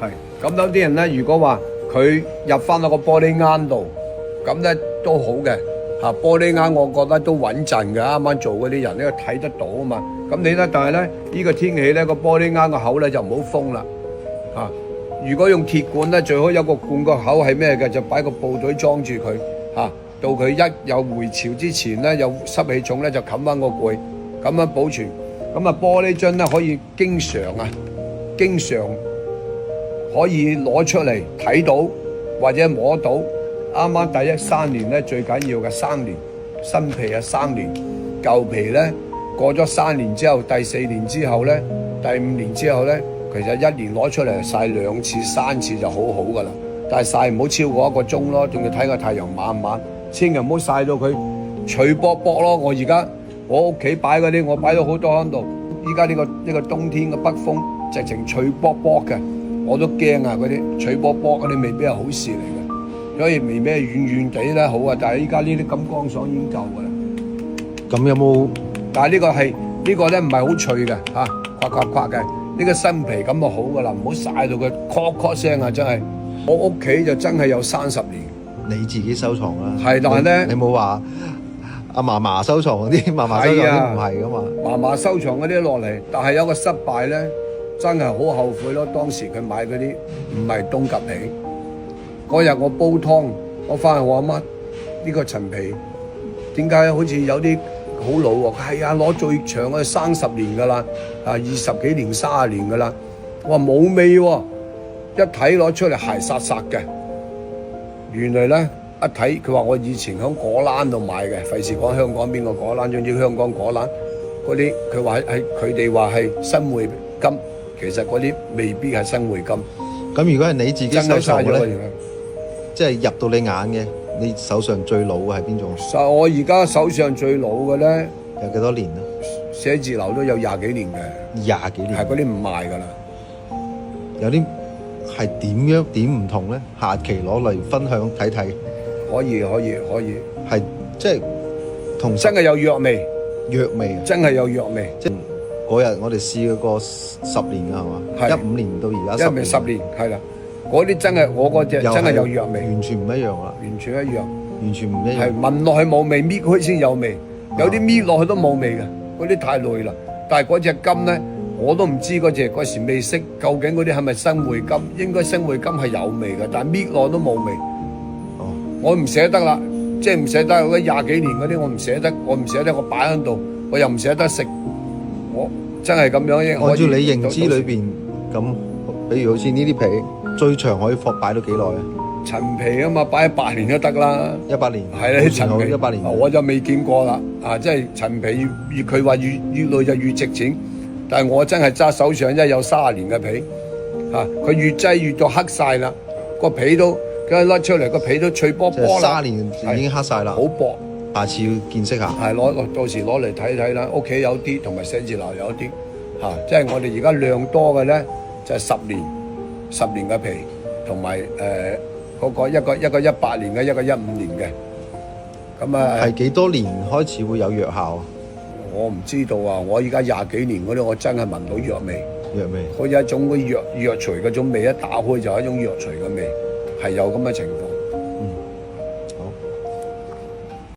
係咁有啲人咧，如果話佢入翻到個玻璃罌度，咁咧都好嘅嚇。玻璃罌我覺得都穩陣嘅，啱啱做嗰啲人咧睇得到啊嘛。咁你咧，但係咧呢個天氣咧個玻璃罌個口咧就唔好封啦嚇。如果用鐵管咧，最好有個罐個口係咩嘅，就擺個布袋裝住佢嚇。到佢一有回潮之前咧，有濕氣重咧就冚翻個櫃，咁樣保存。咁啊玻璃樽咧可以經常可以攞出嚟睇到或者摸到。啱啱第一3年咧最緊要嘅3年，新皮啊3年，舊皮咧過咗3年之後，第4年之後咧，第5年之後咧，其實1年攞出嚟曬2次3次就好好噶啦。但係曬唔好超過1個鐘咯，仲要睇個太陽猛唔猛，千祈唔好曬到佢脆卜卜咯。我屋企擺嗰啲，我擺咗好多喺度。依家呢個冬天嘅北風，直情脆卜卜嘅，我都驚啊！嗰啲脆卜卜嗰啲未必係好事嚟嘅，所以微咩軟軟地咧好啊。但係依家呢啲咁乾爽已經夠噶啦。咁有冇？但係呢個咧唔係好脆嘅嚇，刮嘅。呢個新皮咁就好噶啦，唔好曬到佢咔聲啊！真係，我屋企就真係有30年。你自己收藏啦。係，但係咧，你冇話阿嫲收藏嗰啲，嫲嫲收藏嗰啲唔係噶嘛。嫲嫲收藏嗰啲落嚟，但係有個失敗咧，真係好後悔咯。當時佢買嗰啲唔係冬蠣皮。嗰日我煲湯，我翻去我阿媽呢個陳皮點解好似有啲好老喎？係啊，攞最長嘅30年㗎啦，啊20幾年、30年㗎啦。我話冇味喎，一睇攞出嚟鞋殺殺嘅。原來咧一睇，佢話我以前喺果欄度買嘅，費事講香港邊個果欄，總之香港果欄嗰啲，佢話係佢哋話係新會金，其實嗰啲未必係新會金。咁如果係你自己收藏嘅咧，咧，即係入到你眼嘅，你手上最老嘅係邊種？我而家手上最老嘅咧，有幾多年啊？寫字樓都有20幾年嘅，20幾年。係嗰啲唔賣㗎啦。有啲係點唔同咧？下期攞嚟分享睇睇。可以，係即係同真係有藥味，藥味，真係有藥味。即係嗰日我哋試過10年㗎係嘛？15年到而家10年係啦。嗰啲真係我嗰隻真係有藥味，完全唔一樣啦，完全一樣，完全唔一樣。係聞落去冇味，搣開先有味。有啲搣落去都冇味嘅，嗰啲太耐啦。但係嗰隻金咧，我都唔知嗰時未識，究竟嗰啲係咪新會金？應該新會金係有味嘅，但係搣落都冇味。哦，我唔捨得啦，即係唔捨得嗰20幾年嗰啲，我唔捨得，我擺喺度，我又唔捨得食。我真係咁樣。按照你認知裏邊咁，比如好似呢啲皮，最長可以擺到幾耐啊？陳皮啊嘛，擺100年都得啦。100年係啦，陳皮100年，我就未見過啦。即係陳皮越佢話越耐就越值錢，但係我真係揸手上，有30年嘅皮。佢越擠越到黑晒啦，個皮都佢甩出嚟，個皮都脆波波啦。30年已經黑晒啦，好薄。下次要見識下。係到時攞嚟睇睇啦。屋企有啲，同埋寫字樓有啲。即係我哋而家量多嘅咧，就係10年嘅皮，同埋嗰個一個18年嘅，一個15年嘅。咁啊，係幾多年開始會有藥效啊？我唔知道啊！我而家20幾年嗰啲，我真係聞到藥味。藥味，好似一種嗰藥錘嗰種味，一打開就係一種藥錘嘅味，係有咁嘅情況。